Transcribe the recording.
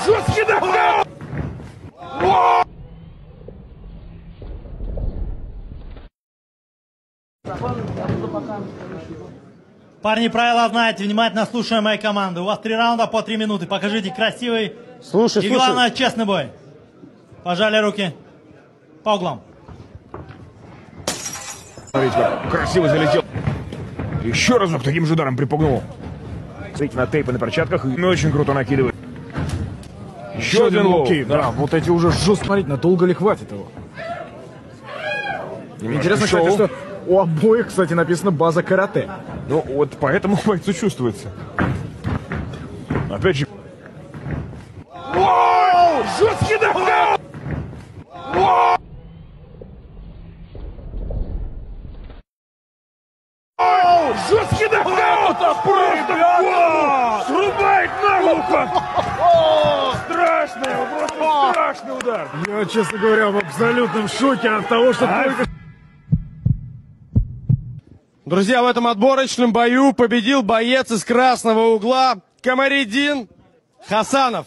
Жесткий нокаут! Парни, правила знаете, внимательно слушаем мои команды. У вас 3 раунда по 3 минуты. Покажите красивый и, главное, честный бой. Пожали руки. По углам. Смотрите, как красиво залетел. Еще разок таким же ударом припугнул. Смотрите на тейпы на перчатках. И очень круто накидывает. Еще один лоу. Да, вот эти уже жестко. Смотрите, надолго ли хватит его? Интересно, кстати, что у обоих, кстати, написано база карате. Ну, вот поэтому бойцу чувствуется. Опять же. Воу! Жесткий нокаут! Воу! Жесткий нокаут! Просто срубает наглухо! Страшный, просто страшный удар! Я, честно говоря, в абсолютном шоке от того, что только... Друзья, в этом отборочном бою победил боец из красного угла Камариддин Хасанов.